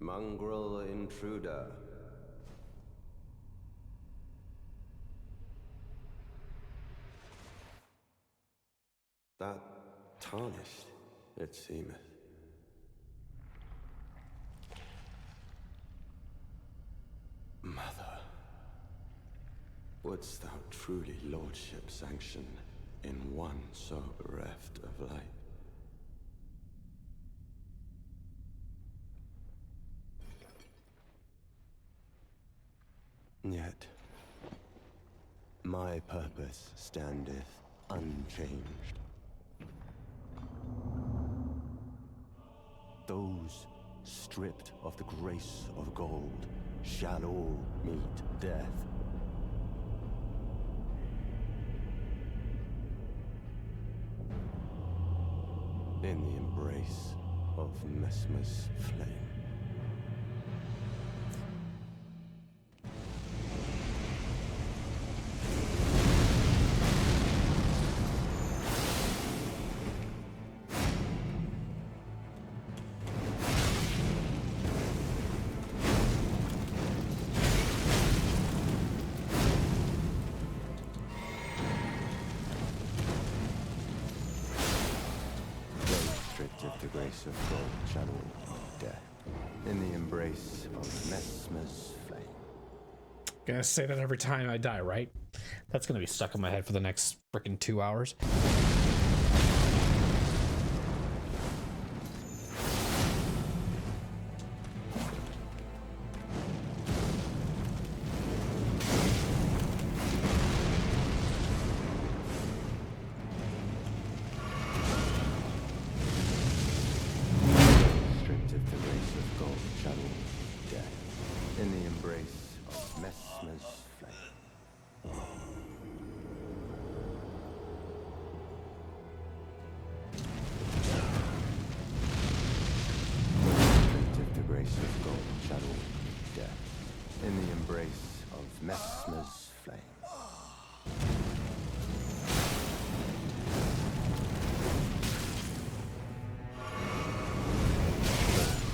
mongrel intruder. That tarnished, it seemeth. Mother, wouldst thou truly lordship sanction in one so bereft of light? Yet, my purpose standeth unchanged. Those stripped of the grace of gold shall all meet death. In the embrace of Messmer's flame. The grace of gold shall all meet death. In the embrace of Messmer's flame. Gonna say that every time I die, right? That's gonna be stuck in my head for the next freaking 2 hours. Messmer's flame.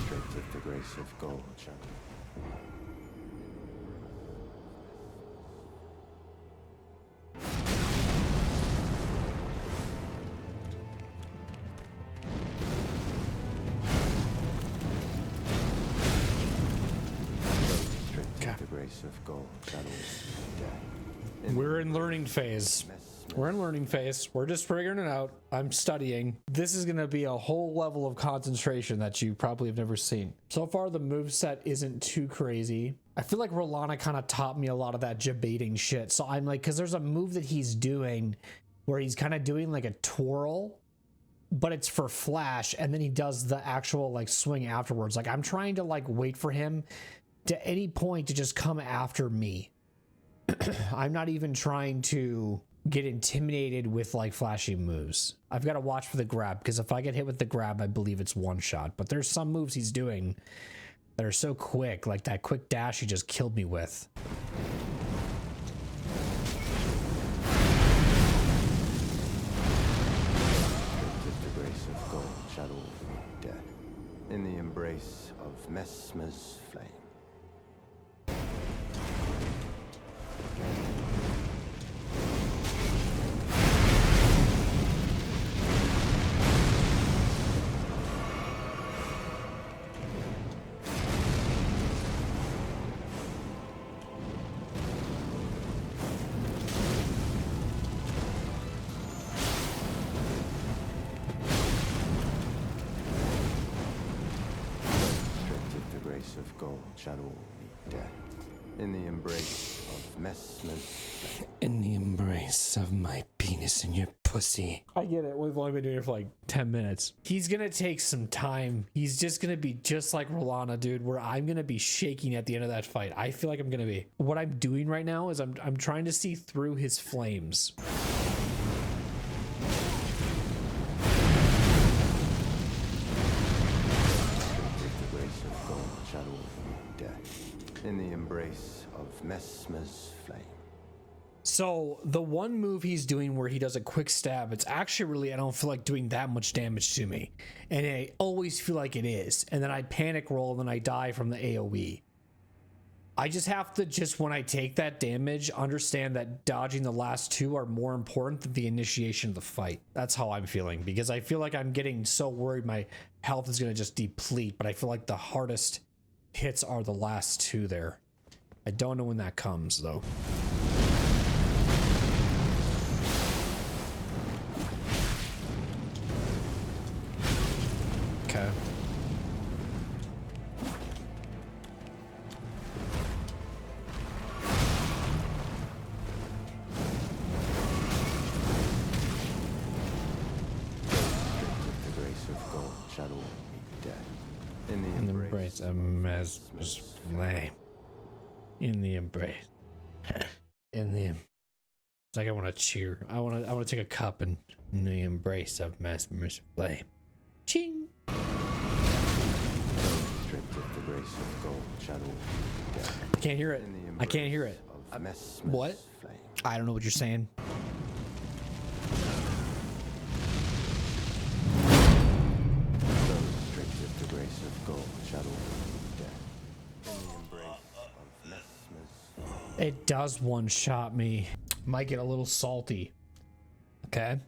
Straight of the grace of gold channel. Of gold We're in learning phase. We're just figuring it out. I'm studying. This is going to be a whole level of concentration that you probably have never seen. So far, the moveset isn't too crazy. I feel like Rolana kind of taught me a lot of that debating shit. So I'm like, because there's a move that he's doing where he's kind of doing like a twirl, but it's for flash, and then he does the actual like swing afterwards. Like I'm trying to like wait for him to any point to just come after me. I'm not even trying to get intimidated with like flashy moves. I've got to watch for the grab, because if I get hit with the grab, I believe it's one shot. But there's some moves he's doing that are so quick, like that quick dash he just killed me with. The grace of gold shall all meet death. In the embrace of Messmer's flame. Of gold shall all meet death. In the embrace of Messmer's flame. In the embrace of my penis in your pussy. I get it. We've only been doing it for like 10 minutes. He's gonna take some time. He's just gonna be just like Rolana, dude, where I'm gonna be shaking at the end of that fight. I feel like I'm gonna be. What I'm doing right now is I'm trying to see through his flames. In the embrace of Messmer's flame. So the one move he's doing where he does a quick stab, it's actually really, I don't feel like doing that much damage to me. And I always feel like it is. And then I panic roll and then I die from the AoE. I just have to, when I take that damage, understand that dodging the last two are more important than the initiation of the fight. That's how I'm feeling, because I feel like I'm getting so worried my health is going to just deplete, but I feel like the hardest hits are the last two there. I don't know when that comes, though. Okay. In the embrace of Messmer's flame. In the embrace. In the. It's like I want to cheer. I want to take a cup and in the embrace of Messmer's flame. Ching. I can't hear it. I can't hear it. What? I don't know what you're saying. It does one-shot me. Might get a little salty. Okay?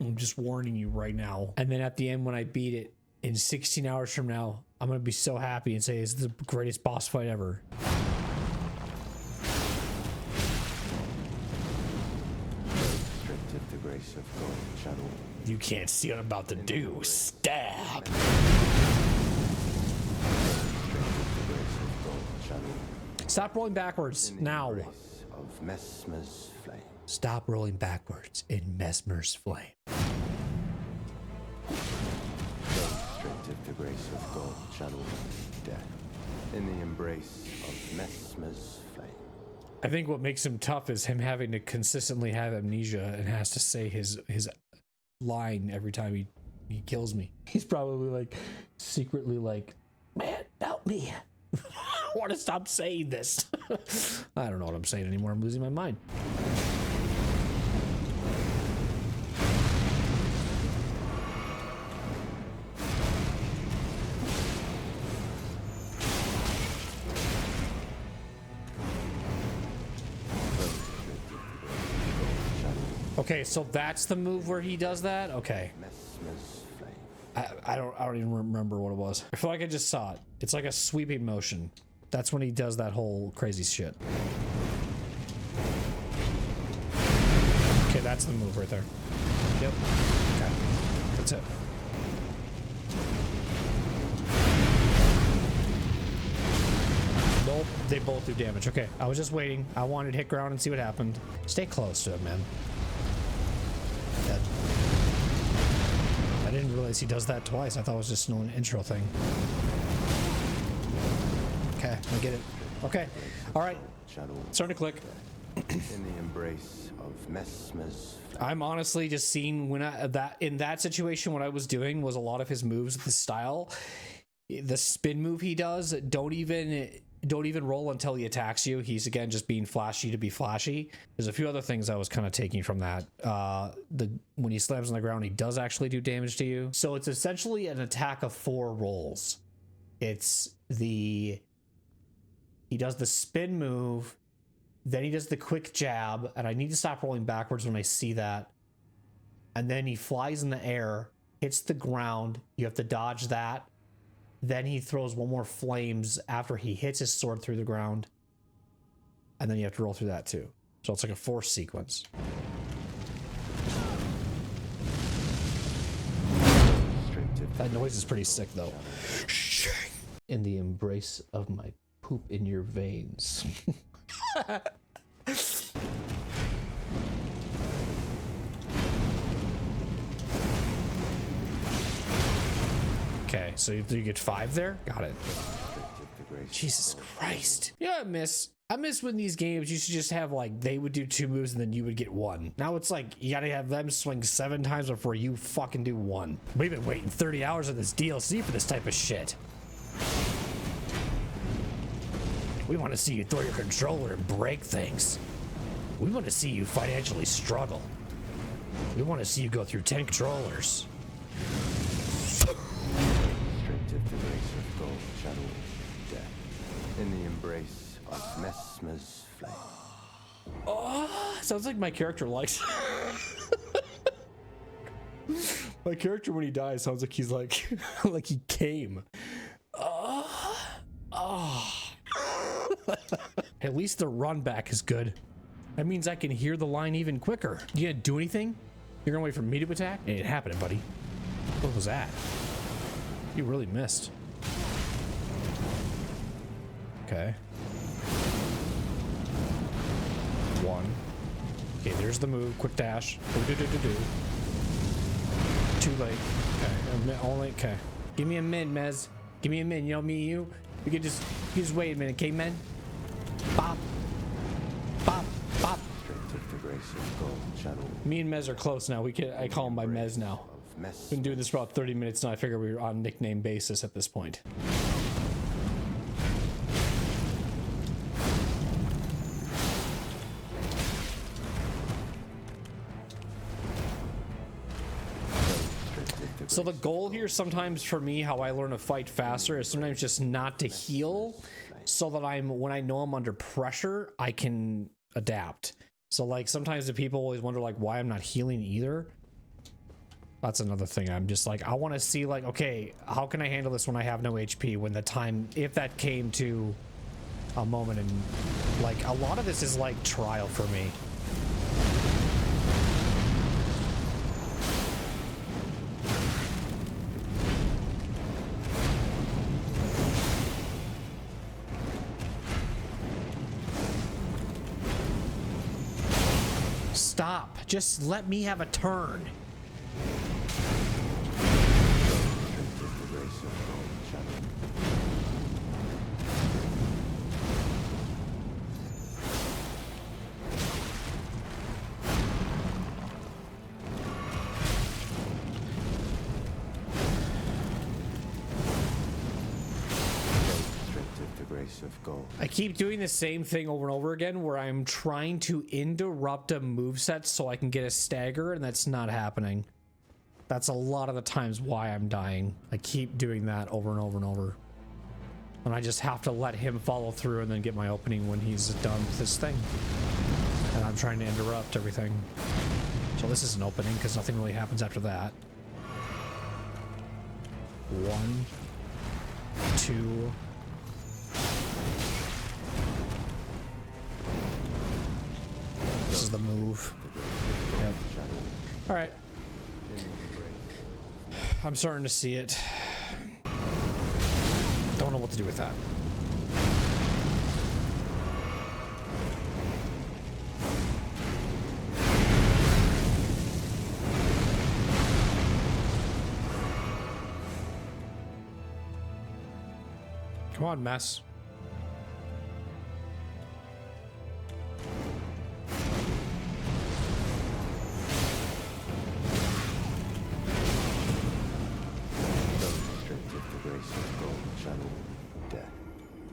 I'm just warning you right now. And then at the end, when I beat it in 16 hours from now, I'm gonna be so happy and say it's the greatest boss fight ever. You can't see what I'm about to do. Stab. Stop rolling backwards now. Stop rolling backwards in Messmer's flame. The grace of God channel death in the embrace of Messmer's flame. I think what makes him tough is him having to consistently have amnesia and has to say his line every time he kills me. He's probably like secretly like, man, help me. I want to stop saying this. I don't know what I'm saying anymore. I'm losing my mind. Okay, so that's the move where he does that? Okay. I don't even remember what it was. I feel like I just saw it. It's like a sweeping motion. That's when he does that whole crazy shit. Okay, that's the move right there. Yep. Okay. That's it. Nope, they both do damage. Okay, I was just waiting. I wanted to hit ground and see what happened. Stay close to it, man. Dead. I didn't realize he does that twice. I thought it was just an intro thing. Okay, I get it. Okay, all right. Starting to click. In the embrace of Messmer's. I'm honestly just seeing when in that situation, what I was doing was a lot of his moves, the style, the spin move he does. Don't even roll until he attacks you. He's again just being flashy to be flashy. There's a few other things I was kind of taking from that. When he slams on the ground, he does actually do damage to you. So it's essentially an attack of 4 rolls. He does the spin move, then he does the quick jab, and I need to stop rolling backwards when I see that. And then he flies in the air, hits the ground. You have to dodge that. Then he throws one more flames after he hits his sword through the ground. And then you have to roll through that too. So it's like a force sequence. That noise is pretty sick though. In the embrace of my poop in your veins. Okay, so you get 5 there? Got it. Jesus Christ. Yeah, I miss when these games used to just have like, they would do 2 moves and then you would get 1. Now it's like, you gotta have them swing 7 times before you fucking do 1. We've been waiting 30 hours of this DLC for this type of shit. We want to see you throw your controller and break things. We want to see you financially struggle. We want to see you go through 10 controllers. Restricted to grace of gold, shadow, death. In the embrace of Messmer's flame. Oh, sounds like my character likes. My character, when he dies, sounds like he's like, like he came. At least the run back is good. That means I can hear the line even quicker. You gonna do anything? You're gonna wait for me to attack? It ain't happening, buddy. What was that? You really missed. Okay. 1. Okay, there's the move. Quick dash. Too late. Okay. Only. Okay. Give me a min, Mez. Give me a min. You know me, you. We could just wait a minute, okay, men? Bop. Bop. Bop. Me and Mez are close now. I call him by Mez now. Been doing this for about 30 minutes now. I figure we were on nickname basis at this point. So the goal here sometimes for me, how I learn to fight faster, is sometimes just not to heal, so that when I know I'm under pressure, I can adapt. So like sometimes the people always wonder like why I'm not healing either. That's another thing. I'm just like, I want to see like, okay, how can I handle this when I have no HP, when the time, if that came to a moment, and like a lot of this is like trial for me. Stop. Just let me have a turn. I keep doing the same thing over and over again, where I'm trying to interrupt a moveset so I can get a stagger, and that's not happening. That's a lot of the times why I'm dying. I keep doing that over and over and over. And I just have to let him follow through and then get my opening when he's done with this thing. And I'm trying to interrupt everything. So this is an opening because nothing really happens after that. 1, 2. This is the move. Yep. All right. I'm starting to see it. Don't know what to do with that. Come on, Mess.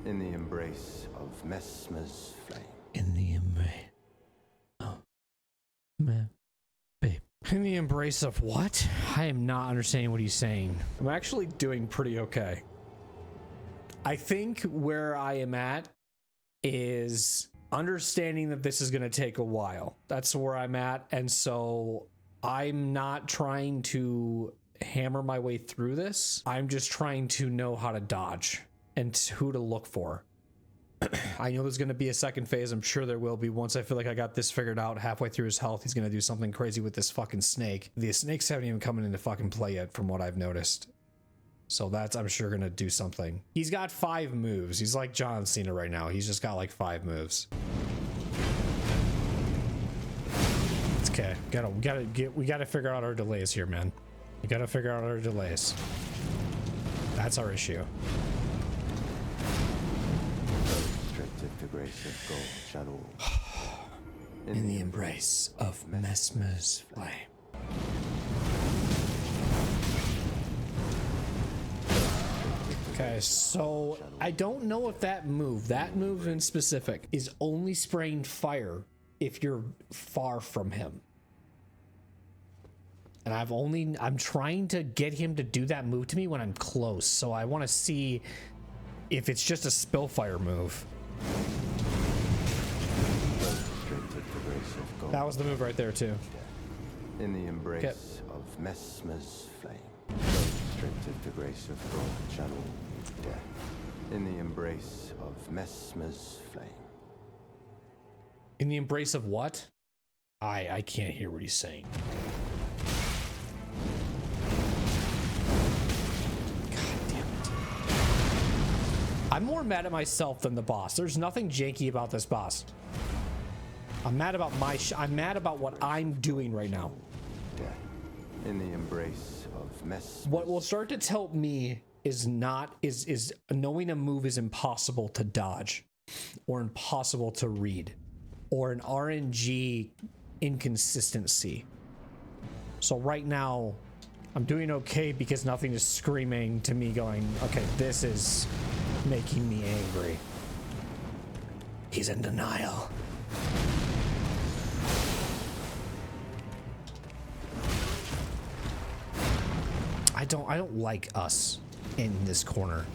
In the embrace of Messmer's flame. In the embrace. Oh. Man. Babe. In the embrace of what? I am not understanding what he's saying. I'm actually doing pretty okay. I think where I am at is understanding that this is going to take a while. That's where I'm at. And so I'm not trying to hammer my way through this. I'm just trying to know how to dodge and who to look for. I know there's going to be a second phase. I'm sure there will be. Once I feel like I got this figured out, halfway through his health, he's going to do something crazy with this fucking snake. The snakes haven't even come into fucking play yet from what I've noticed. So that's, I'm sure, going to do something. He's got 5 moves. He's like John Cena right now. He's just got like 5 moves. It's okay. We gotta figure out our delays here, man. We gotta figure out our delays. That's our issue. The grace of gold shadow. In the embrace of Messmer's flame. Okay, so I don't know if that move in specific, is only spraying fire, if you're far from him. And I'm trying to get him to do that move to me when I'm close. So I want to see if it's just a spellfire move. That was the move right there too. In the embrace of Messmer's flame, straight to the grace of God, channel death. In the embrace of Messmer's flame. In the embrace of what? I can't hear what he's saying. God damn it. I'm more mad at myself than the boss. There's nothing janky about this boss. I'm mad about I'm mad about what I'm doing right now. Death. In the embrace of Messmer's. What will start to tell me is knowing a move is impossible to dodge or impossible to read or an RNG inconsistency. So right now I'm doing okay because nothing is screaming to me going, okay, this is making me angry. He's in denial. I don't like us in this corner.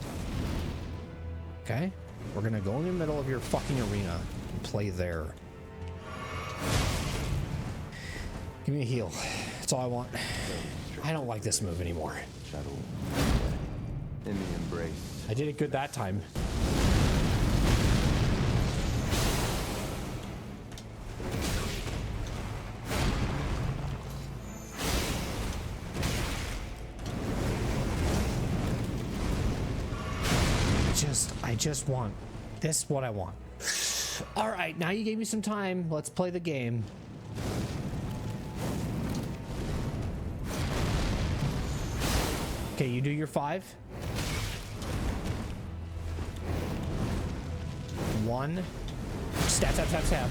Okay? We're gonna go in the middle of your fucking arena and play there. Give me a heal. That's all I want. I don't like this move anymore. In the embrace. I did it good that time. I just want this, what I want. All right, now you gave me some time. Let's play the game. Okay, you do your 5. 1. Stab, stab, stab, stab.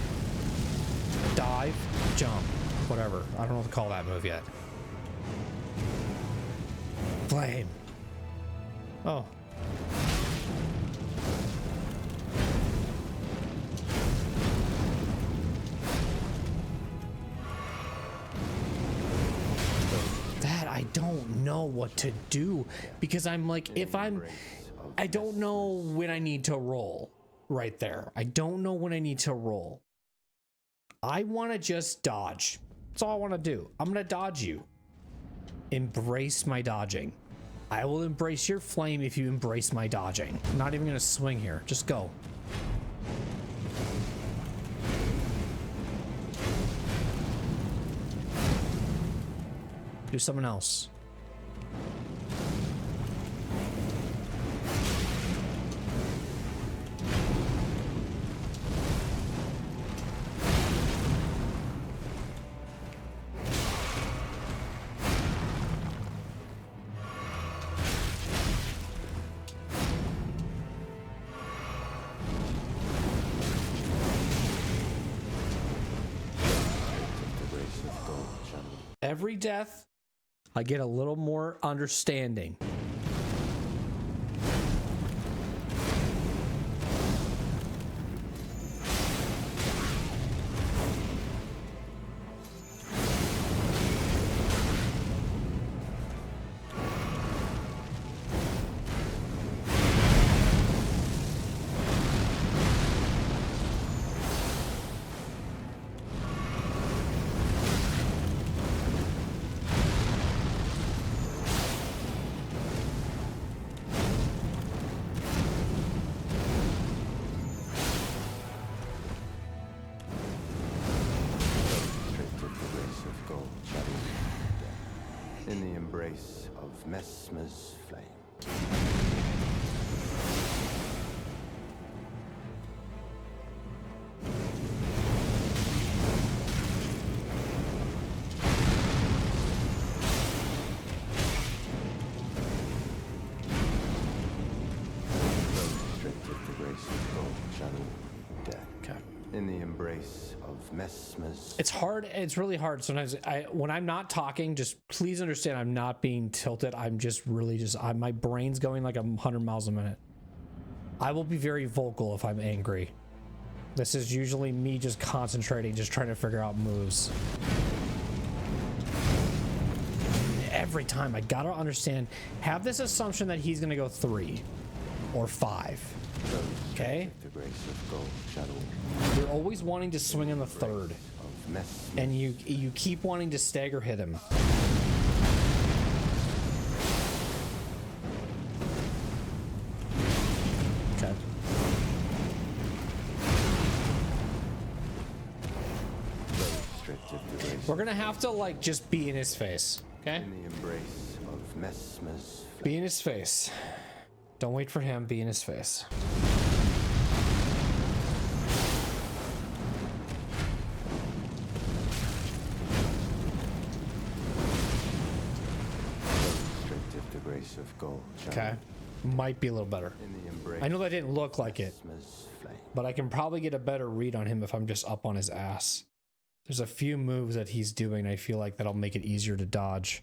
Dive, jump, whatever. I don't know what to call that move yet. Flame. Oh. I don't know what to do because I'm like, I don't know when I need to roll right there. I don't know when I need to roll. I want to just dodge. That's all I want to do. I'm going to dodge you. Embrace my dodging. I will embrace your flame if you embrace my dodging. I'm not even going to swing here. Just go. Do something else. Every death, I get a little more understanding. In the embrace of Messmer's flame. Restricted to grace of God, channel death. Okay. In the embrace of Messmer's. It's hard. It's really hard. Sometimes when I'm not talking, just please understand I'm not being tilted. I'm just really my brain's going like 100 miles a minute. I will be very vocal if I'm angry. This is usually me just concentrating, just trying to figure out moves. Every time I gotta understand, have this assumption that he's gonna go 3 or 5. Okay? You're always wanting to swing on the 3rd. And you keep wanting to stagger hit him. Okay. We're gonna have to like just be in his face. Okay? In the embrace of Messmer's flame. Be in his face. Don't wait for him, be in his face. Of gold, okay, might be a little better. I know that didn't look like it, but I can probably get a better read on him if I'm just up on his ass. There's a few moves that he's doing, I feel like that'll make it easier to dodge.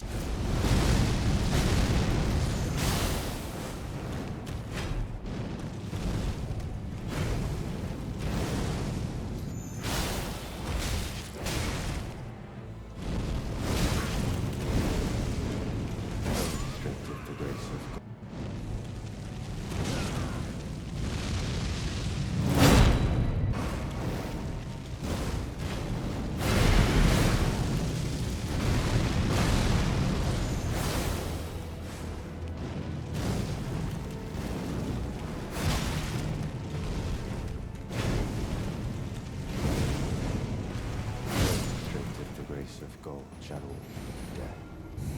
Of gold channel death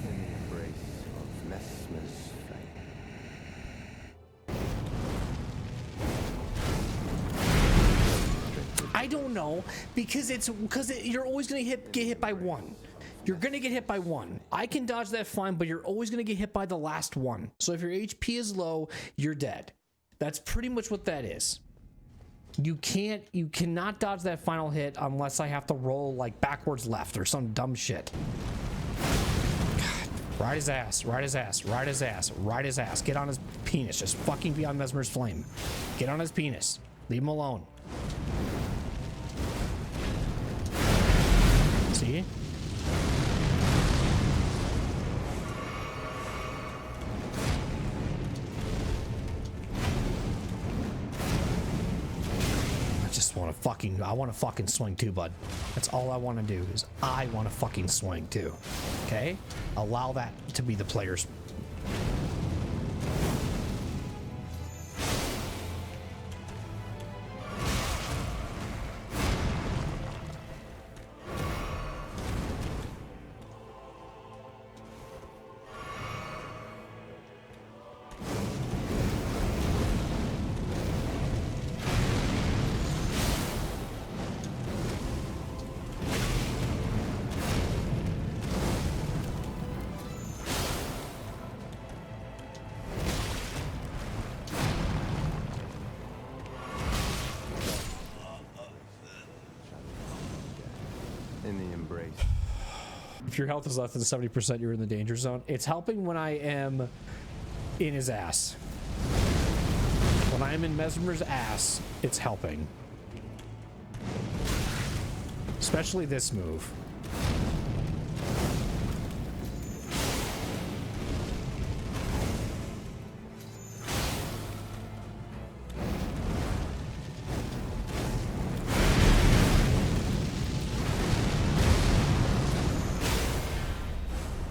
in the embrace of Messmer's flame. I don't know because you're always gonna get hit by one. You're gonna get hit by one. I can dodge that fine, but you're always gonna get hit by the last one. So if your HP is low, you're dead. That's pretty much what that is. You cannot dodge that final hit unless I have to roll like backwards left or some dumb shit. God, ride his ass, ride his ass, ride his ass, ride his ass. Get on his penis. Just fucking be on Messmer's flame. Get on his penis. Leave him alone. See? I want to fucking swing too, bud. That's all I want to do is I want to fucking swing too. Okay? Allow that to be the player's. If your health is less than 70%, you're in the danger zone. It's helping when I am in his ass. When I am in Messmer's ass, it's helping. Especially this move.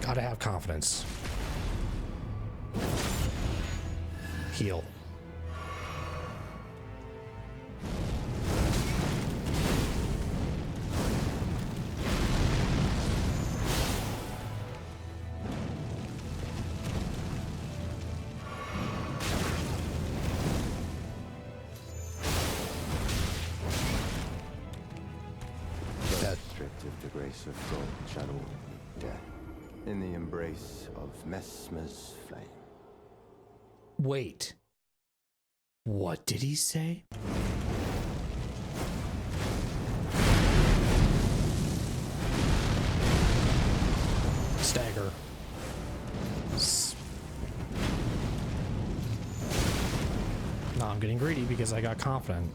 Gotta have confidence. Heal. Restricted the grace of God, channel death. In the embrace of Messmer's flame. Wait. What did he say? Stagger. No, I'm getting greedy because I got confident.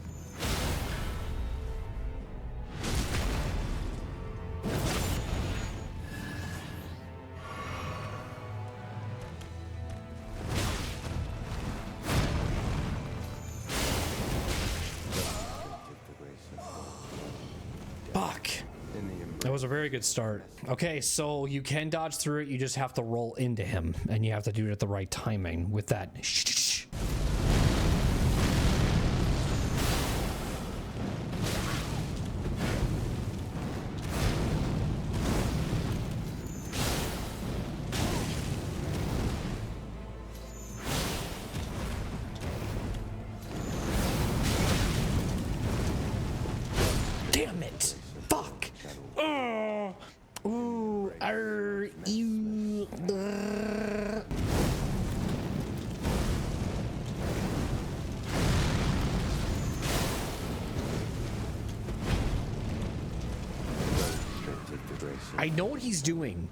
Fuck. In the embrace. That was a very good start. Okay, so you can dodge through it. You just have to roll into him, and you have to do it at the right timing with that. Damn it! Fuck! Oh! Ooh! You! I know what he's doing.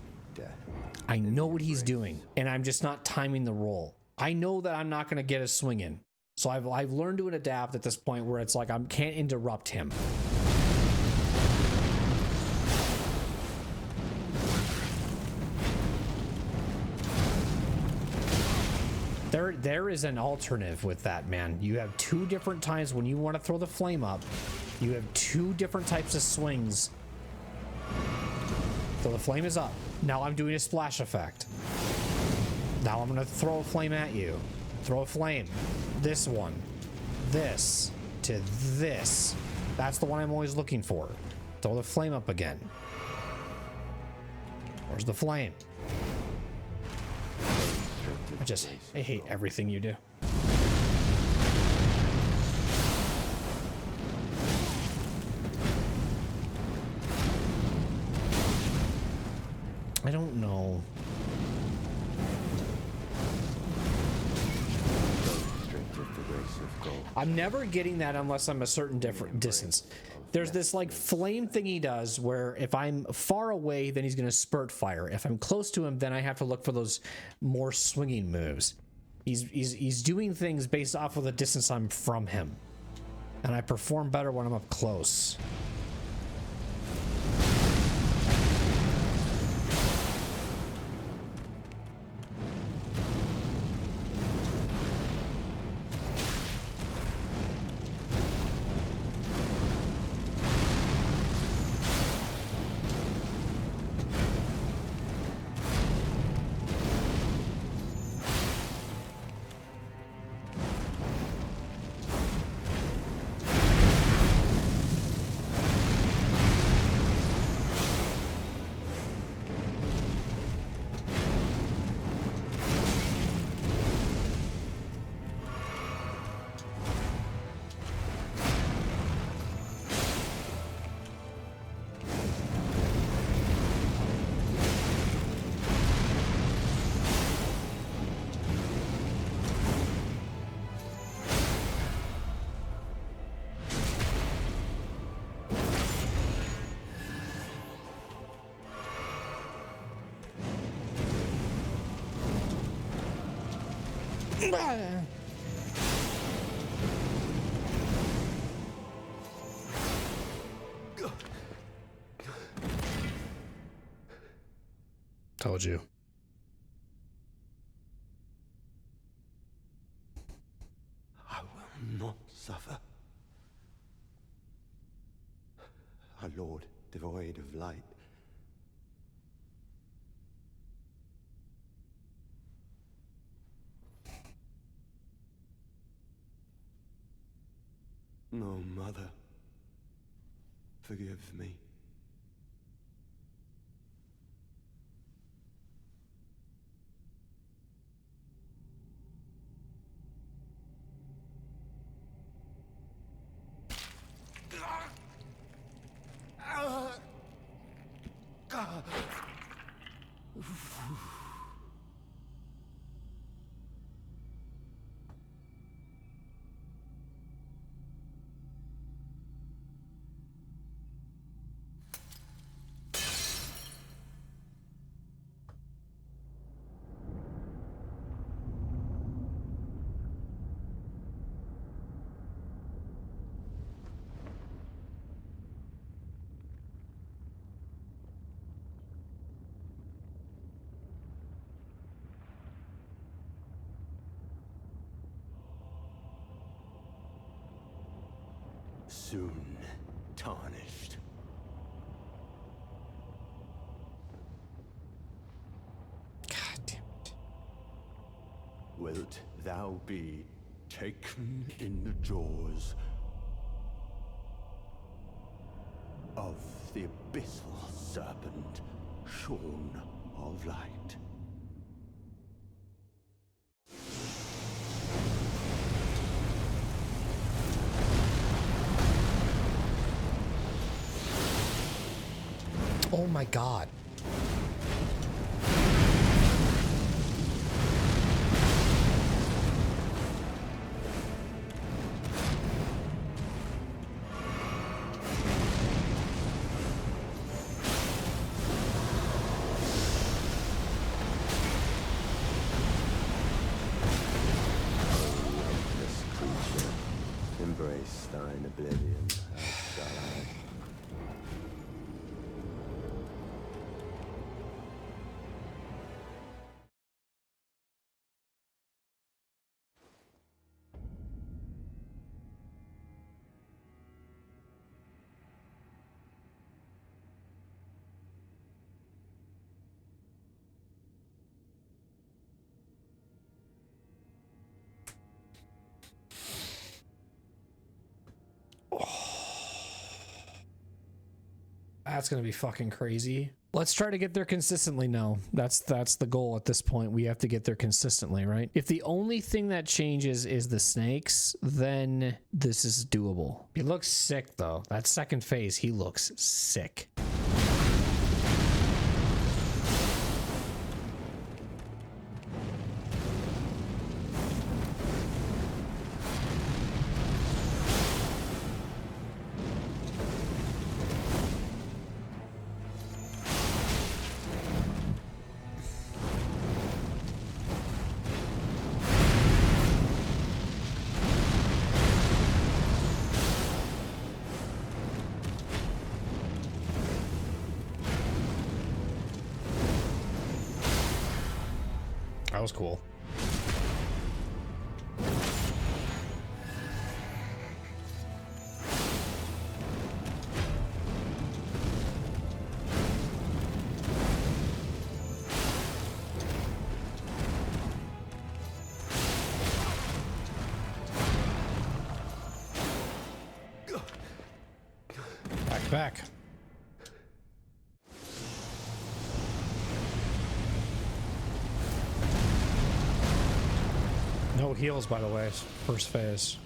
I know what he's doing, and I'm just not timing the roll. I know that I'm not going to get a swing in, so I've learned to adapt at this point where it's like I can't interrupt him. There is an alternative with that, man. You have two different times when you want to throw the flame up. You have two different types of swings. So the flame is up. Now I'm doing a splash effect. Now I'm going to throw a flame at you. Throw a flame. This one. This. To this. That's the one I'm always looking for. Throw the flame up again. Where's the flame? I hate everything you do. I don't know. I'm never getting that unless I'm a certain different distance. There's this like flame thing he does where if I'm far away, then he's going to spurt fire. If I'm close to him, then I have to look for those more swinging moves. He's doing things based off of the distance I'm from him. And I perform better when I'm up close. Told you. I will not suffer. Our Lord, devoid of light. No, Mother. Forgive me. Soon tarnished. wilt thou be taken in the jaws of the abyssal serpent, shorn of light. Oh my god. This creature, embrace thine oblivion, as shall I. That's gonna be fucking crazy. Let's try to get there consistently. No, that's the goal at this point. We have to get there consistently, right? If the only thing that changes is the snakes, then this is doable. He looks sick though. That second phase, he looks sick. That was cool. Back. No heals, by the way, first phase.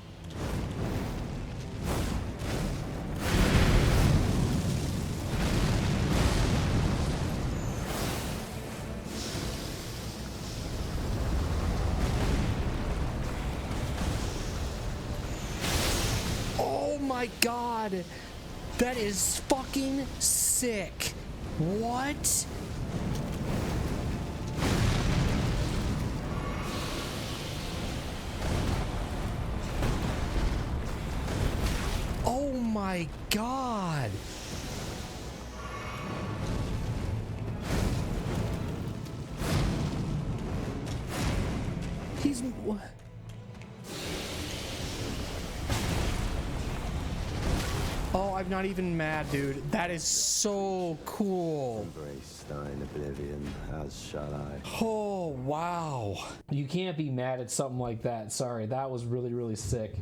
Oh my god! That is fucking sick! What? Oh my god! He's... Oh, I'm not even mad, dude. That is so cool. Embrace thine oblivion, as shall I. Oh, wow. You can't be mad at something like that. Sorry, that was really, really sick.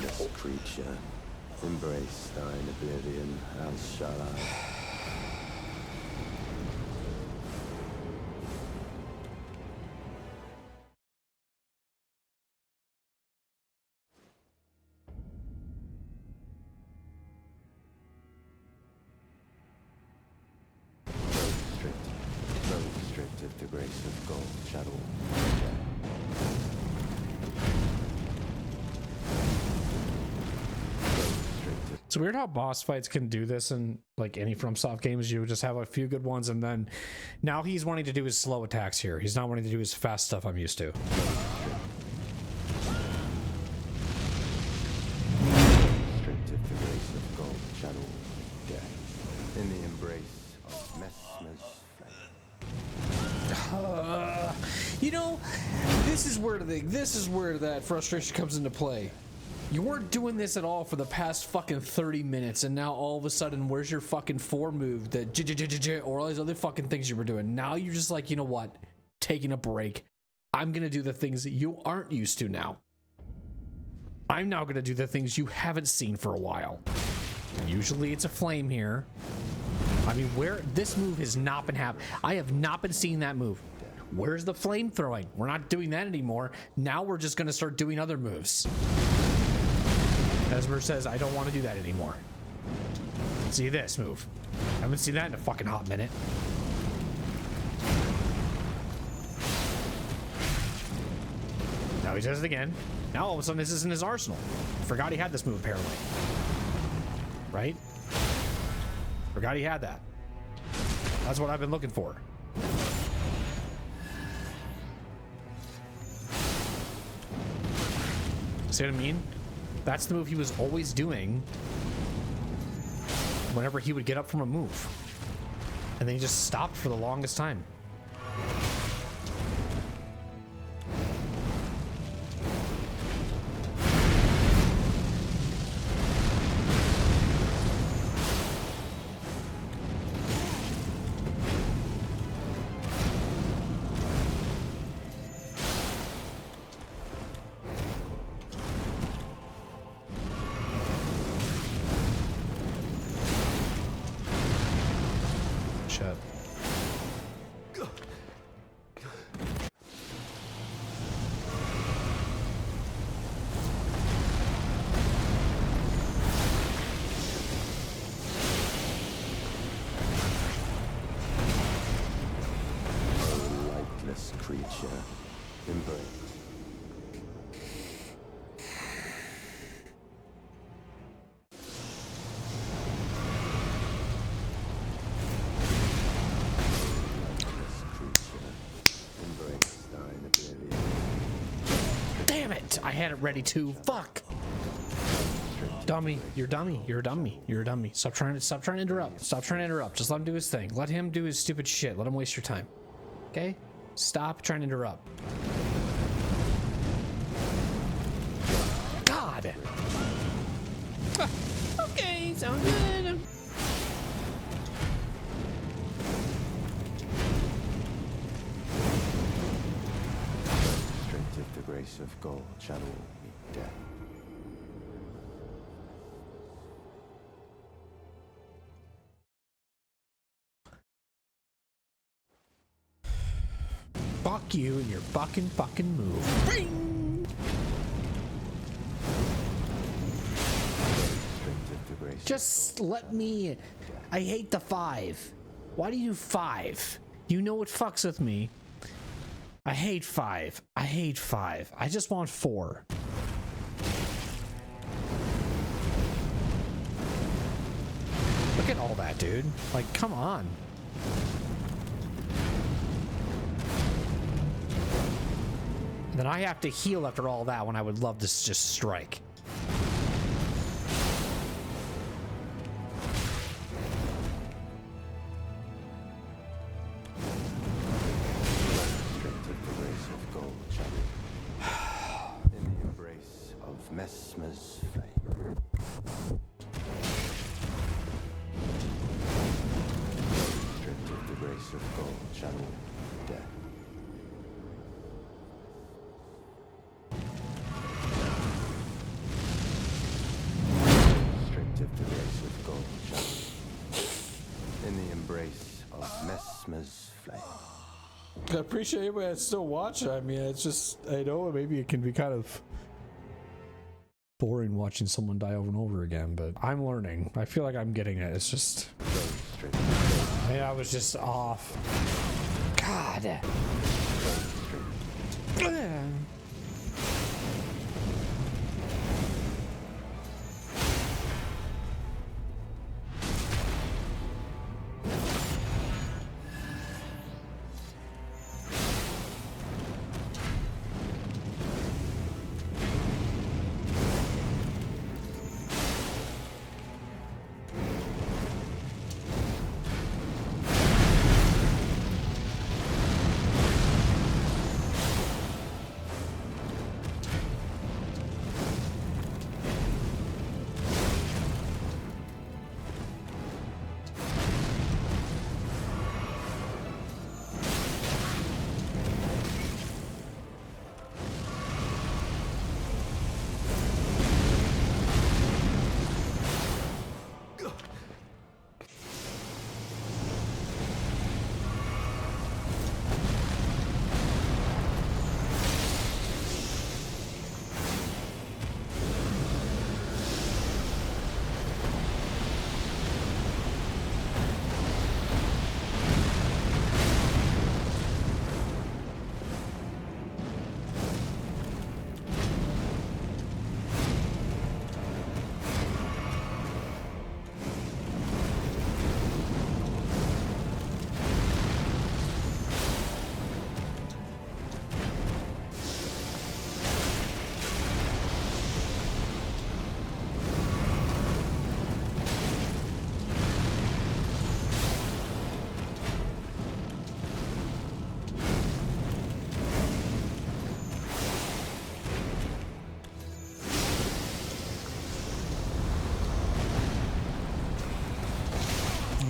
relentless creature, embrace thine oblivion, as shall I. So restrictive the grace of gold shadow. It's weird how boss fights can do this in like any FromSoft games. You would just have a few good ones, and then now he's wanting to do his slow attacks here. He's not wanting to do his fast stuff I'm used to. Restrictive the grace of gold shadow death. In the embrace of Messmer's flame. You know, this is where that frustration comes into play. You weren't doing this at all for the past fucking 30 minutes, and now all of a sudden, where's your fucking 4 move, that or all these other fucking things you were doing? Now you're just like, you know what? Taking a break. I'm gonna do the things that you aren't used to now. I'm now gonna do the things you haven't seen for a while. Usually it's a flame here. I mean, where this move has not been happening. I have not been seeing that move. Where's the flame throwing? We're not doing that anymore. Now we're just gonna start doing other moves. Messmer says, I don't want to do that anymore. See this move. I haven't seen that in a fucking hot minute. Now he does it again. Now all of a sudden this is in his arsenal. Forgot he had this move apparently. Right? Forgot he had that. That's what I've been looking for. See what I mean? That's the move he was always doing whenever he would get up from a move. And then he just stopped for the longest time. Creature, embrace. Damn it! I had it ready to. Fuck! Dummy, you're dummy, you're a dummy, you're a dummy. Stop trying to interrupt. Stop trying to interrupt. Just let him do his thing. Let him do his stupid shit. Let him waste your time. Okay? Stop trying to interrupt. God! Okay, sounds good. Strength of the grace of gold channel meet death. Fuck you and your fucking move. Bing! Just let me. I hate the 5. Why do you do 5? You know what fucks with me. I hate 5. I hate 5. I just want 4. Look at all that, dude. Like, come on. Then I have to heal after all that when I would love to just strike. In the embrace of Messmer's flame. Stripped of the grace of gold channel death. embrace of Messmer's flame. I appreciate anybody that's still watching. I mean, it's just, I know maybe it can be kind of boring watching someone die over and over again, but I'm learning. I feel like I'm getting it. It's just, maybe I was just off. God.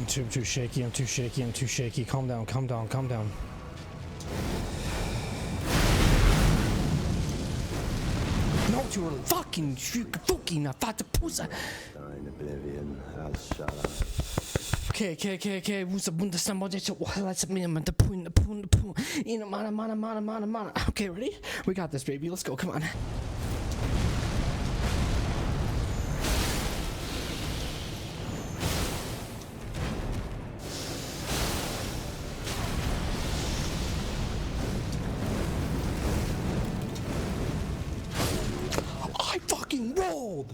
I'm too shaky, I'm too shaky, I'm too shaky. Calm down, calm down, calm down. No, you were fucking fat pussy. Oblivion has shut up. Okay. Okay, ready? We got this, baby. Let's go. Come on. I fucking rolled.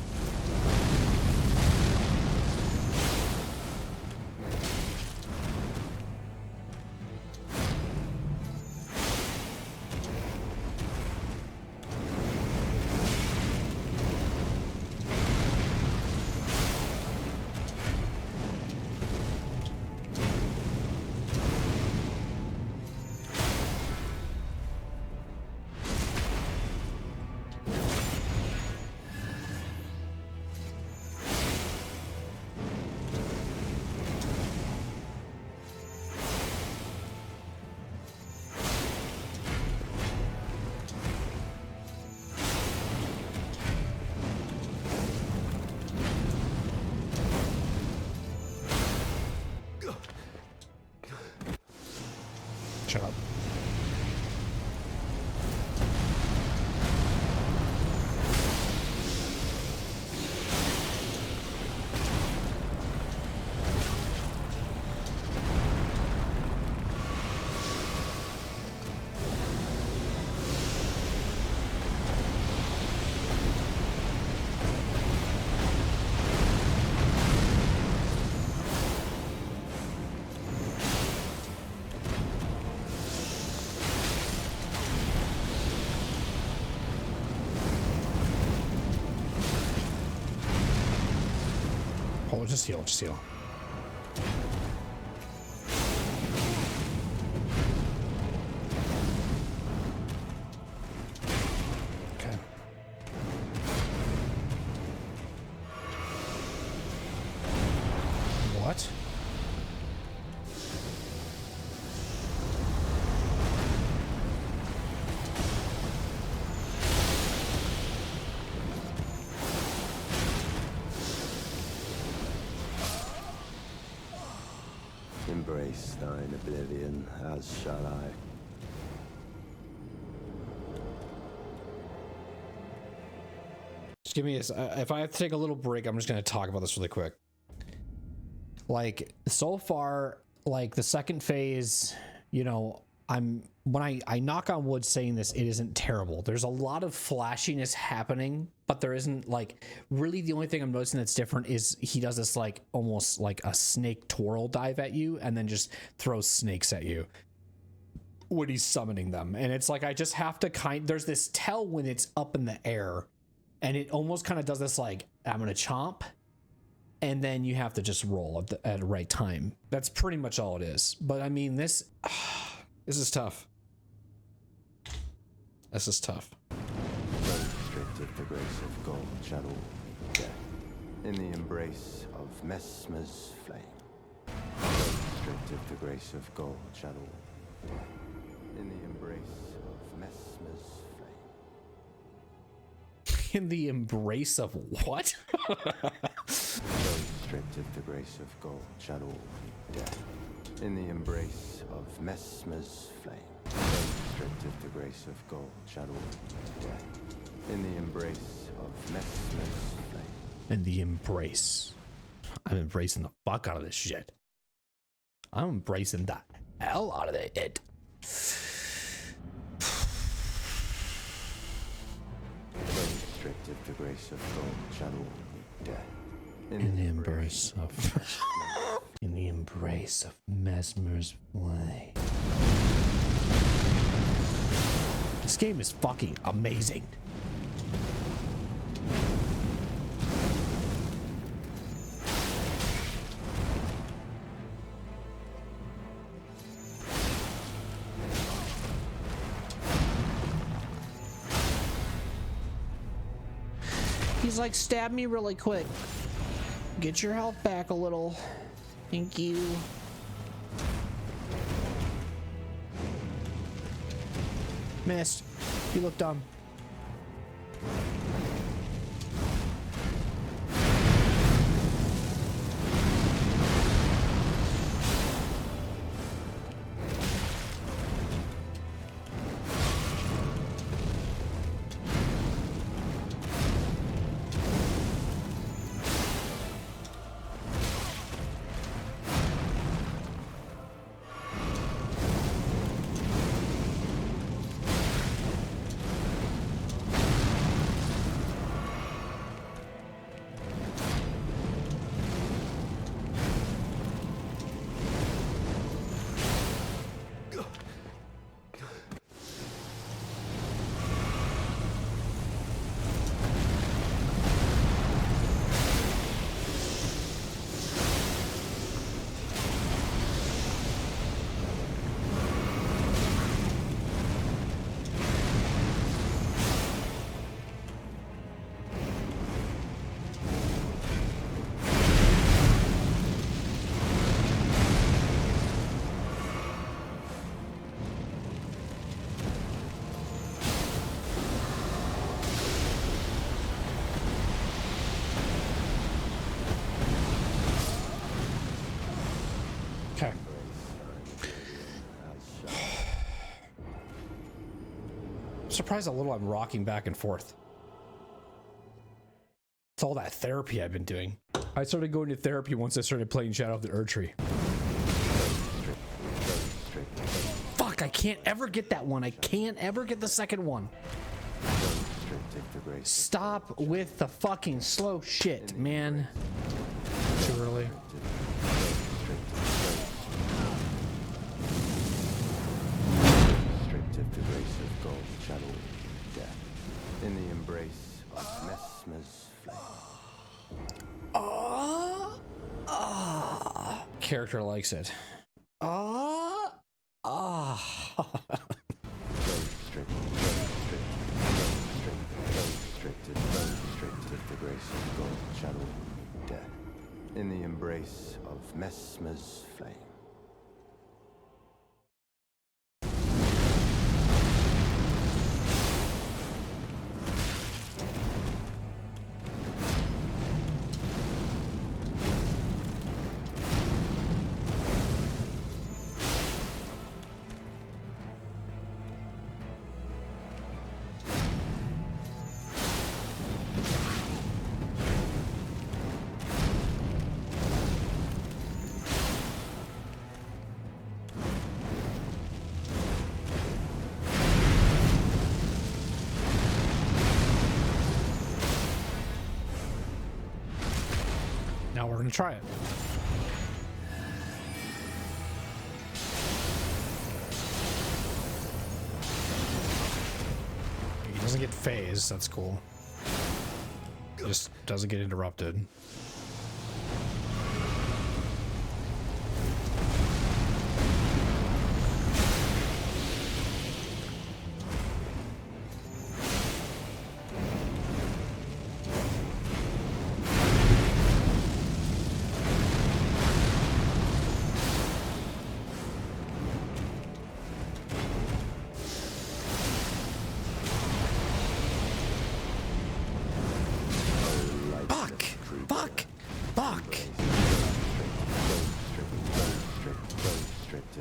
Shut up. Oh, just heal, just heal. Okay. What? embrace thine oblivion, as shall I. Just give me a, if I have to take a little break, I'm just going to talk about this really quick. Like, so far, like the second phase, you know, when I knock on wood saying this, it isn't terrible. There's a lot of flashiness happening, but there isn't, like, really the only thing I'm noticing that's different is he does this like almost like a snake twirl dive at you and then just throws snakes at you when he's summoning them. And it's like, I just have to there's this tell when it's up in the air and it almost kind of does this like, I'm gonna chomp, and then you have to just roll at the right time. That's pretty much all it is. But I mean, this is tough. This is tough. Restricted the grace of gold channel death in the embrace of Messmer's flame. Restricted the grace of gold channel death in the embrace of Messmer's flame. In the embrace of what? Restricted the grace of gold channel death in the embrace of Messmer's flame. Restricted the grace of gold channel death in the embrace of Messmer's flame. In the embrace. I'm embracing the fuck out of this shit. I'm embracing the hell out of it. Restricted the grace of gold channel death in the embrace of in the embrace of Messmer's flame. This game is fucking amazing. He's like, stab me really quick. Get your health back a little. Thank you. Missed. You look dumb. Okay. I'm surprised how little I'm rocking back and forth. It's all that therapy I've been doing. I started going to therapy once I started playing Shadow of the Erdtree. Fuck, I can't ever get that one. I can't ever get the second one. Stop with the fucking slow shit, man. Too early. The grace of gold channel death in the embrace of Messmer's flame. Character likes it. Restricted the grace of gold channel death in the embrace of Messmer's flame. Now we're gonna try it. He doesn't get phased, that's cool. Just doesn't get interrupted.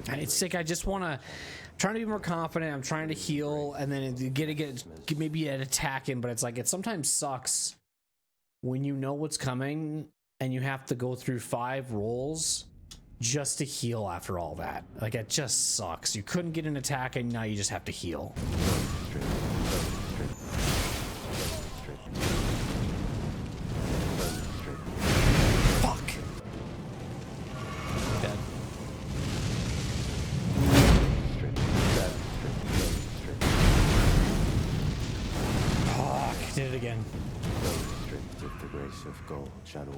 And it's sick. I just want to trying to be more confident. I'm trying to heal, and then get maybe an attack in. But it's like it sometimes sucks when you know what's coming and you have to go through 5 rolls just to heal after all that. Like it just sucks. You couldn't get an attack, and now you just have to heal. Of gold, shadow,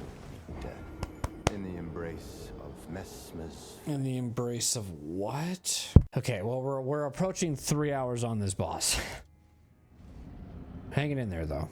death. In the embrace of Messmer's. In the embrace of what? Okay, well we're approaching 3 hours on this boss. Hanging in there though.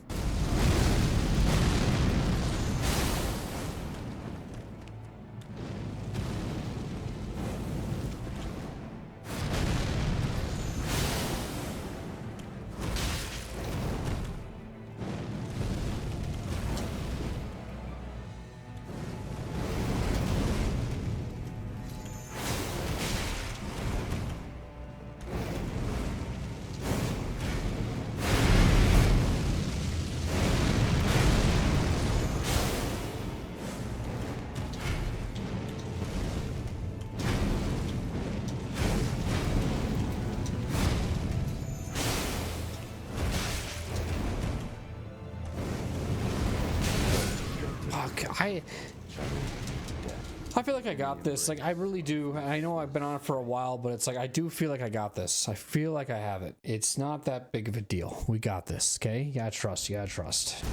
I feel like I got this. Like I really do. I know I've been on it for a while, but it's like I do feel like I got this. I feel like I have it. It's not that big of a deal. We got this, okay? You gotta trust. You gotta trust.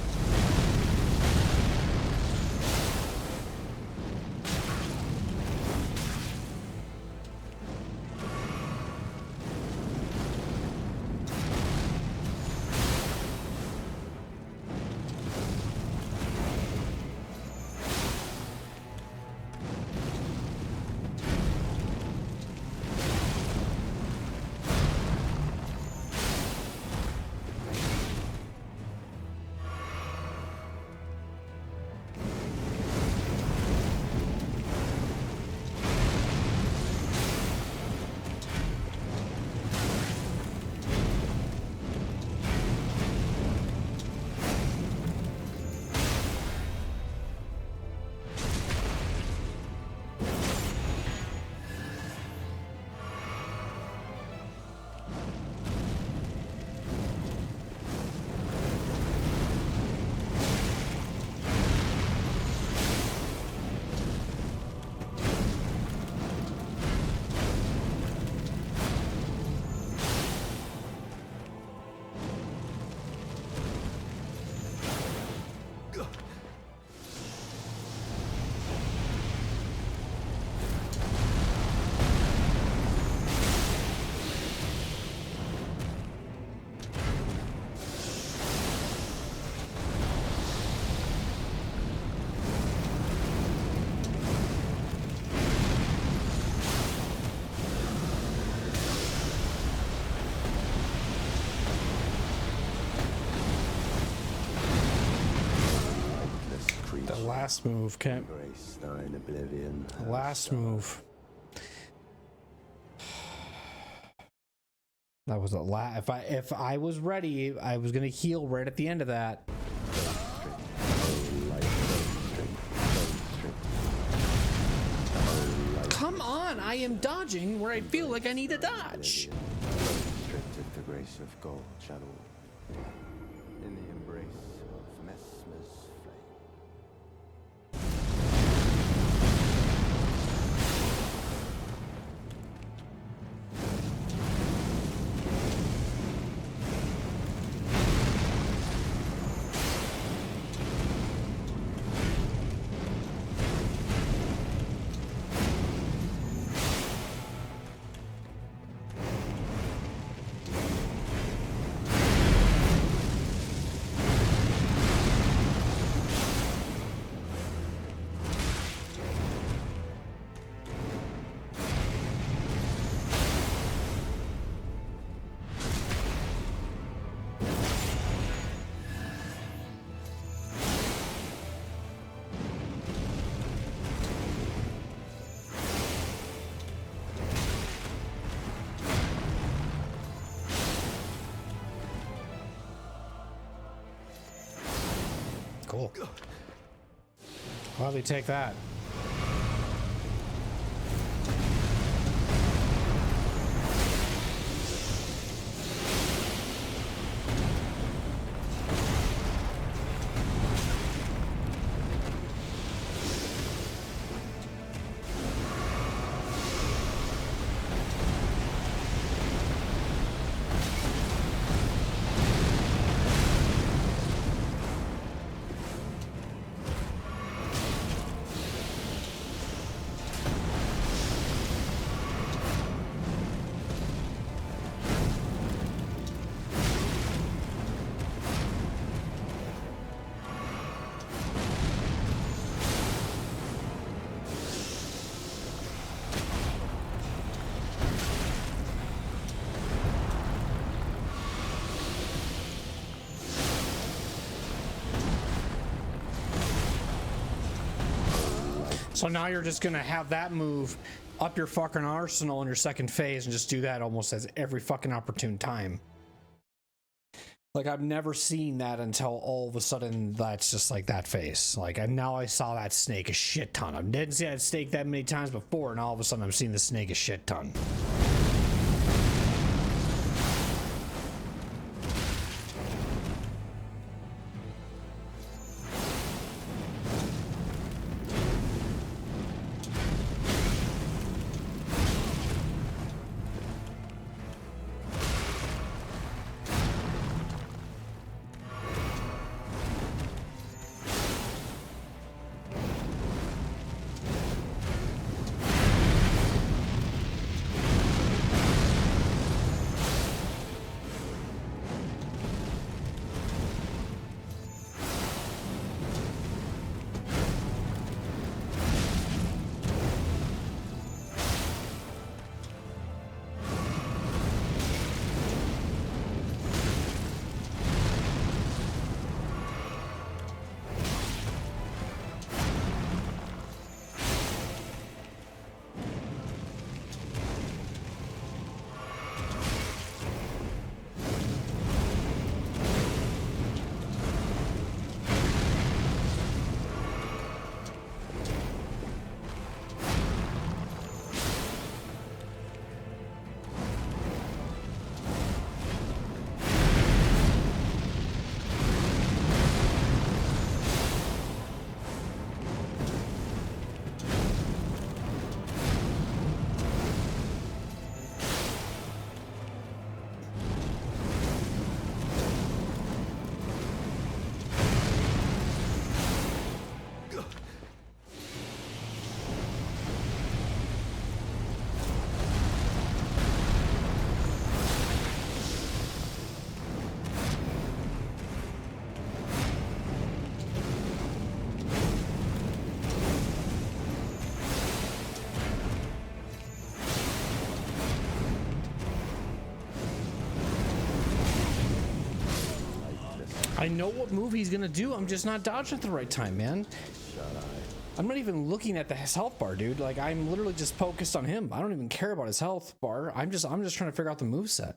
Last move, Kent. Last move. That was a lot. If I was ready, I was gonna heal right at the end of that. Come on, I am dodging where I feel like I need to dodge. The grace of gold, shadow, in the embrace of Messmer's flame. Cool. Gladly take that. So now you're just gonna have that move up your fucking arsenal in your second phase and just do that almost as every fucking opportune time. Like, I've never seen that until all of a sudden that's just like that phase. Like, and now I saw that snake a shit ton. I didn't see that snake that many times before, and all of a sudden I'm seeing the snake a shit ton. I know what move he's gonna do. I'm just not dodging at the right time, man. I'm not even looking at his health bar, dude. Like, I'm literally just focused on him. I don't even care about his health bar. I'm just trying to figure out the moveset,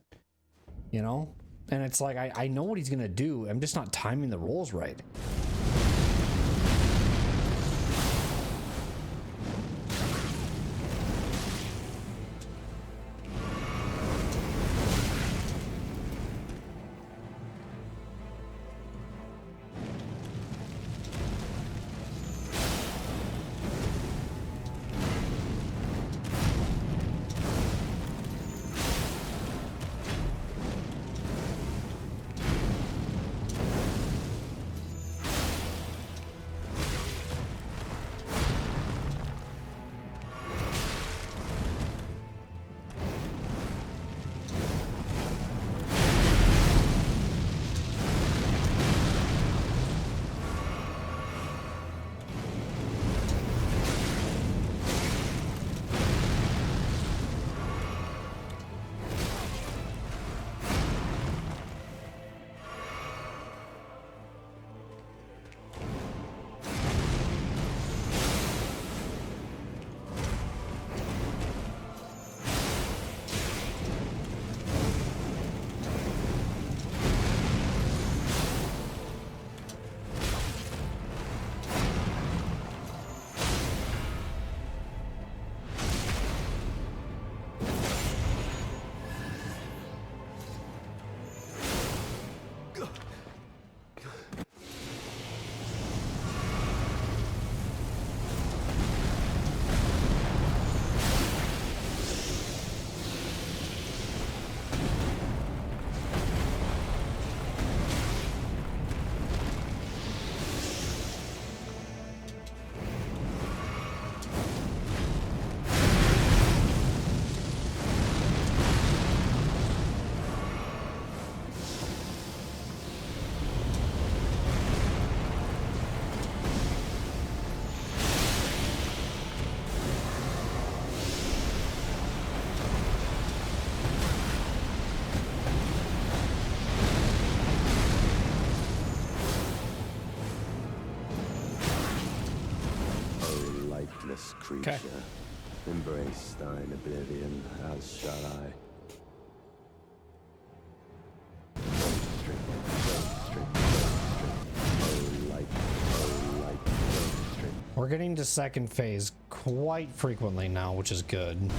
you know? And it's like, I know what he's gonna do. I'm just not timing the rolls right. lightless creature, embrace thine oblivion, as shall I. We're getting to second phase quite frequently now, which is good.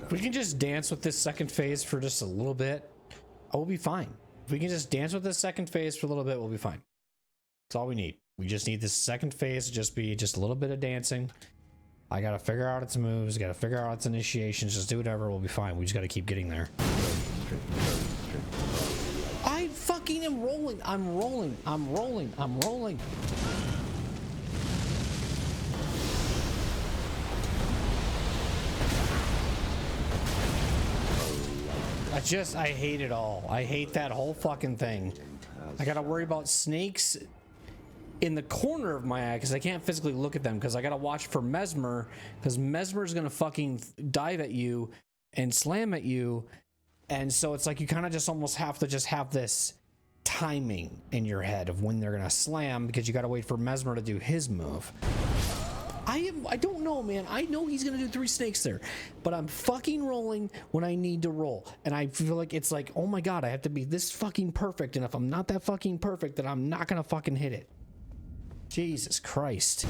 If we can just dance with this second phase for just a little bit, I will be fine. If we can just dance with this second phase for a little bit, we'll be fine. That's all we need. We just need this second phase to just be just a little bit of dancing. I gotta figure out its moves, gotta figure out its initiations, just do whatever, we'll be fine. We just gotta keep getting there. I fucking am rolling. I'm rolling. I'm rolling. I'm rolling. I hate it all. I hate that whole fucking thing. I gotta worry about snakes in the corner of my eye because I can't physically look at them because I gotta watch for Messmer because Messmer is gonna fucking dive at you and slam at you, and so it's like you kind of just almost have to just have this timing in your head of when they're gonna slam because you gotta wait for Messmer to do his move. I don't know, man. I know he's gonna do 3 snakes there, but I'm fucking rolling when I need to roll, and I feel like it's like, oh my god, I have to be this fucking perfect, and if I'm not that fucking perfect, then I'm not gonna fucking hit it. Jesus Christ.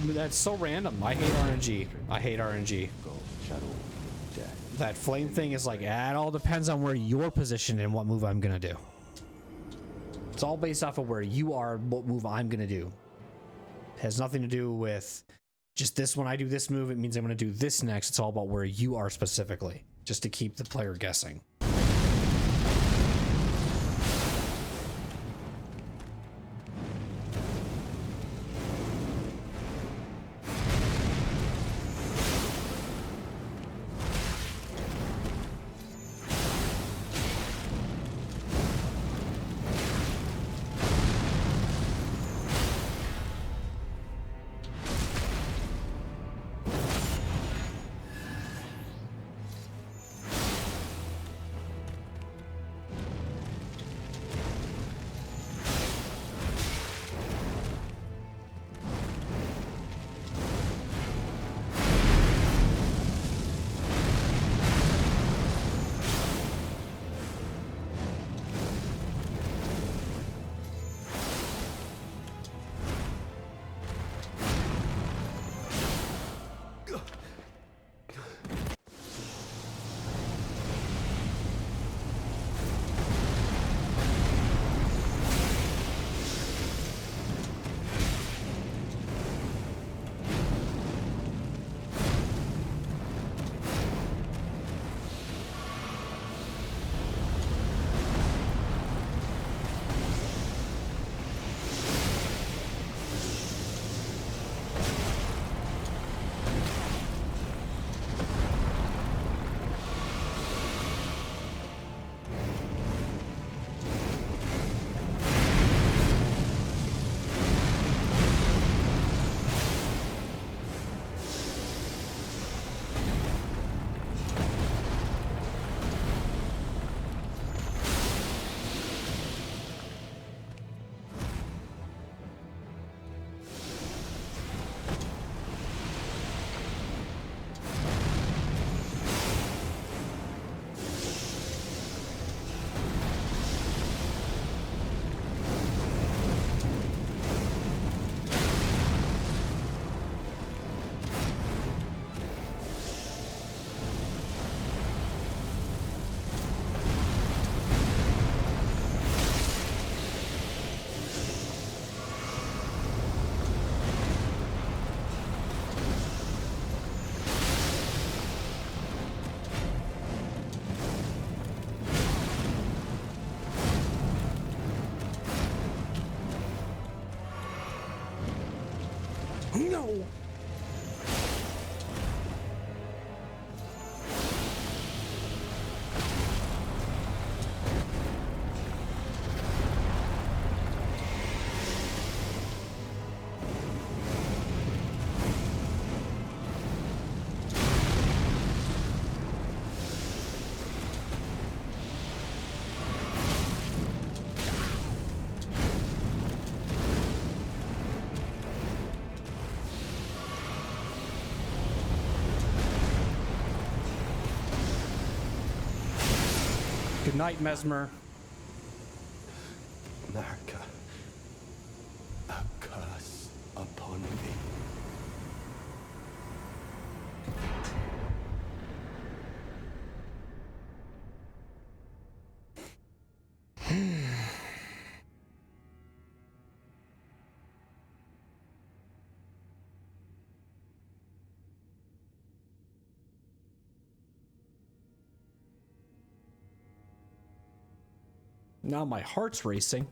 That's so random. I hate RNG. I hate RNG. That flame thing is like, it all depends on where you're positioned and what move I'm gonna do. It's all based off of where you are, what move I'm gonna do. It has nothing to do with just this. When I do this move, it means I'm gonna do this next. It's all about where you are specifically, just to keep the player guessing. No. Good night, Messmer. America, a curse upon thee. Now my heart's racing.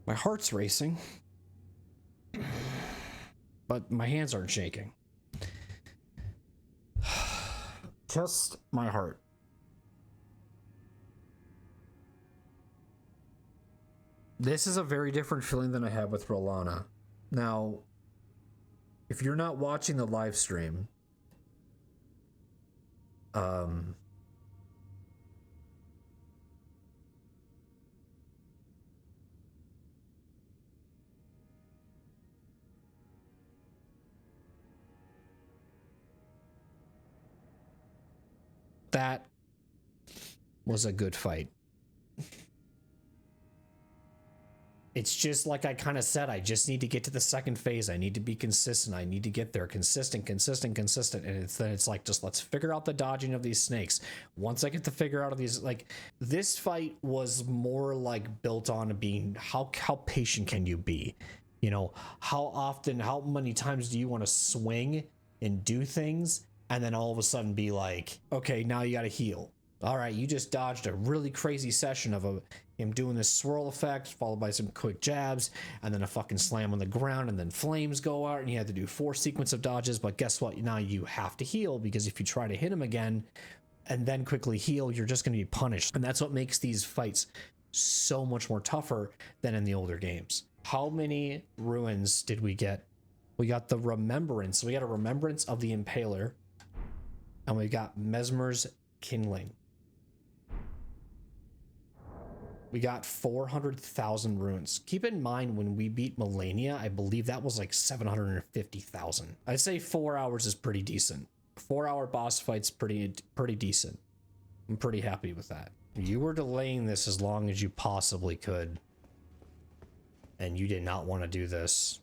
My heart's racing. But my hands aren't shaking. Just my heart. This is a very different feeling than I had with Rolana. Now, if you're not watching the live stream, that was a good fight. It's just like I kind of said, I just need to get to the second phase. I need to be consistent. I need to get there. Consistent. And then it's like, just let's figure out the dodging of these snakes. Once I get to figure out of these, like, this fight was more like built on being, how patient can you be? You know, how many times do you want to swing and do things and then all of a sudden be like, okay, now you got to heal. All right, you just dodged a really crazy session of him doing this swirl effect, followed by some quick jabs, and then a fucking slam on the ground, and then flames go out, and you had to do 4 sequence of dodges. But guess what? Now you have to heal, because if you try to hit him again and then quickly heal, you're just going to be punished. And that's what makes these fights so much more tougher than in the older games. How many ruins did we get? We got the Remembrance. We got a Remembrance of the Impaler, and we got Messmer's Kindling. We got 400,000 runes. Keep in mind, when we beat Malenia, I believe that was like 750,000. I'd say 4 hours is pretty decent. 4-hour boss fight's pretty decent. I'm pretty happy with that. You were delaying this as long as you possibly could, and you did not want to do this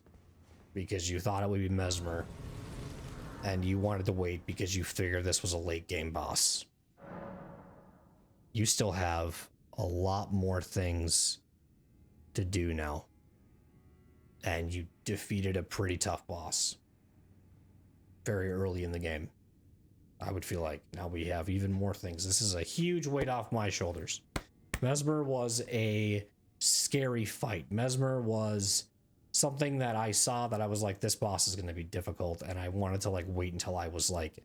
because you thought it would be Messmer, and you wanted to wait because you figured this was a late game boss. You still have a lot more things to do now, and you defeated a pretty tough boss very early in the game. I would feel like now we have even more things. This is a huge weight off my shoulders. Messmer was a scary fight. Messmer was something that I saw that I was like, this boss is going to be difficult, and I wanted to like wait until I was like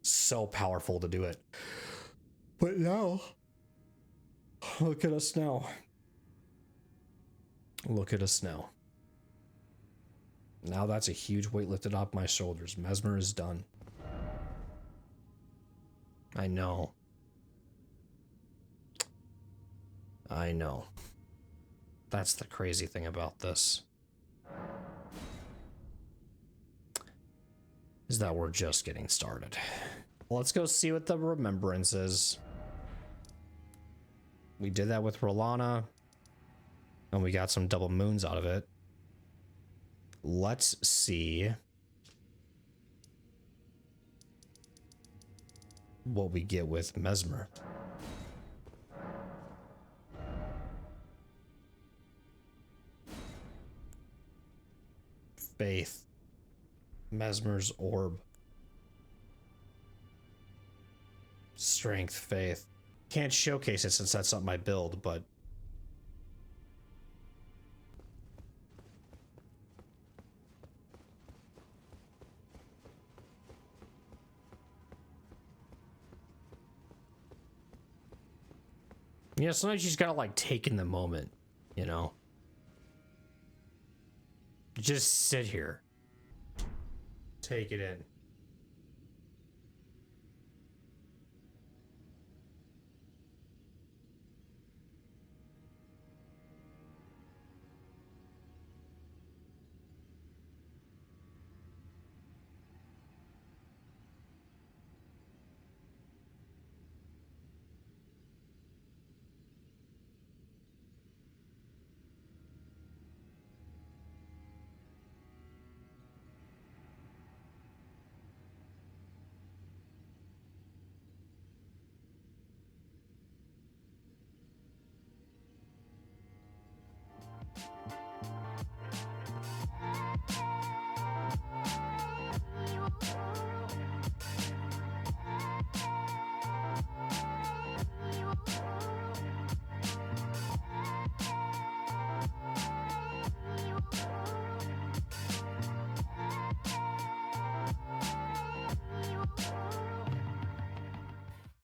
so powerful to do it. But now, look at us now. Look at us now. Now that's a huge weight lifted off my shoulders. Messmer is done. I know. I know. That's the crazy thing about this. Is that we're just getting started. Let's go see what the Remembrance is. We did that with Rolana, and we got some double moons out of it. Let's see what we get with Messmer. Faith. Messmer's Orb. Strength, Faith. Can't showcase it since that's not my build, but Yeah, sometimes you just gotta like take in the moment, you know? Just sit here. Take it in.